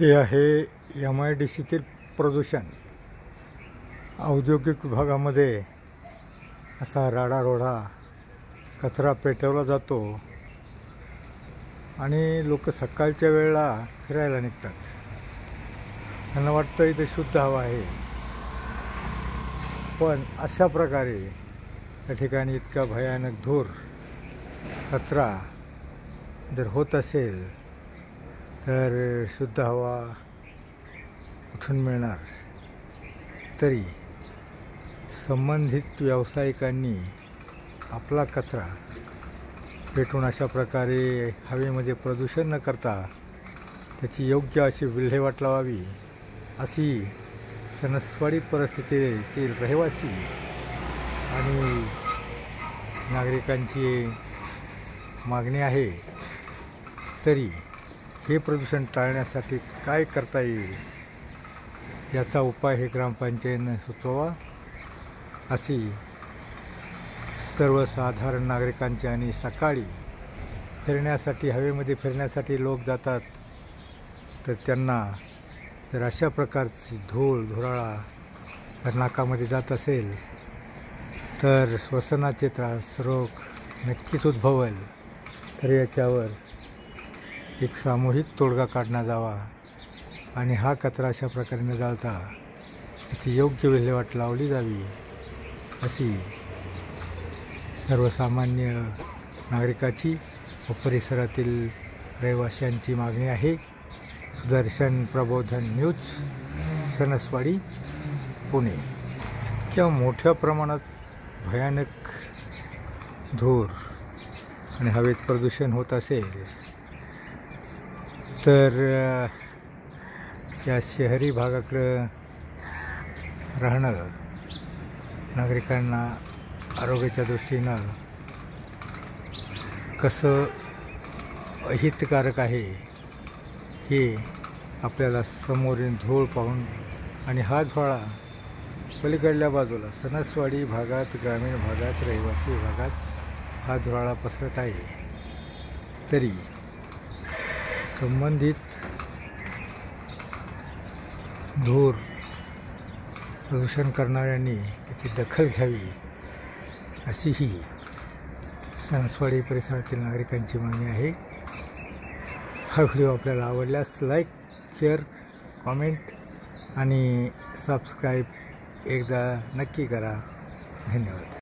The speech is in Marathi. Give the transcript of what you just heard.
हे आहे MIDCतील प्रदूषण। औद्योगिक विभागामध्ये असा राडारोडा कचरा पेटवला जातो आणि लोक सकाळच्या वेळेला फिरायला निघतात। त्यांना वाटतं इथे शुद्ध हवा आहे, पण अशा प्रकारे त्या ठिकाणी इतका भयानक धूर कचरा जर होत असेल तर शुद्ध हवा कुठून मिळणार। तरी संबंधित व्यावसायिकांनी आपला कचरा पेटून अशा प्रकारे हवेमध्ये प्रदूषण न करता त्याची योग्य अशी विल्हेवाट लावावी, अशी सणसवाडी परिस्थितीतील रहिवासी आणि नागरिकांची मागणी आहे। तरी हे प्रदूषण टाळण्यासाठी काय करता येईल याचा उपाय हे ग्रामपंचायतीने सुचवावा, अशी सर्वसाधारण नागरिकांची। आणि सकाळी फिरण्यासाठी हवेमध्ये फिरण्यासाठी लोक जातात, तर त्यांना जर अशा प्रकारची धुराळा नाकामध्ये जात असेल तर श्वसनाचे त्रास, रोग नक्कीच उद्भवेल। तर याच्यावर एक सामूहिक तोडगा काढला जावा आणि हा कचरा अशा प्रकारे न जाळता त्याची योग्य विल्हेवाट लावली जावी, अशी सर्वसामान्य नागरिकाची व परिसरातील रहिवाशांची मागणी आहे। सुदर्शन प्रबोधन न्यूज, सणसवाडी, पुणे। इतक्या मोठ्या प्रमाणात भयानक धूर आणि हवेत प्रदूषण होत असेल तर या शहरी भागाकडं राहणं नागरिकांना आरोग्याच्या दृष्टीनं कसं अहितकारक आहे हे आपल्याला समोरील धूळ पाहून, आणि हा झोळा पलीकडल्या बाजूला सणसवाडी भागात, ग्रामीण भागात, रहिवासी भागात हा धुराळा पसरत आहे। तरी संबंधित धूर प्रदूषण करणाऱ्यांनी याची दखल घ्यावी, अशी ही सणसवाडी परिसरातील नागरिकांची मागणी आहे। हा व्हिडिओ आपल्याला आवडल्यास लाईक, शेअर, कॉमेंट आणि सबस्क्राईब एकदा नक्की करा। धन्यवाद।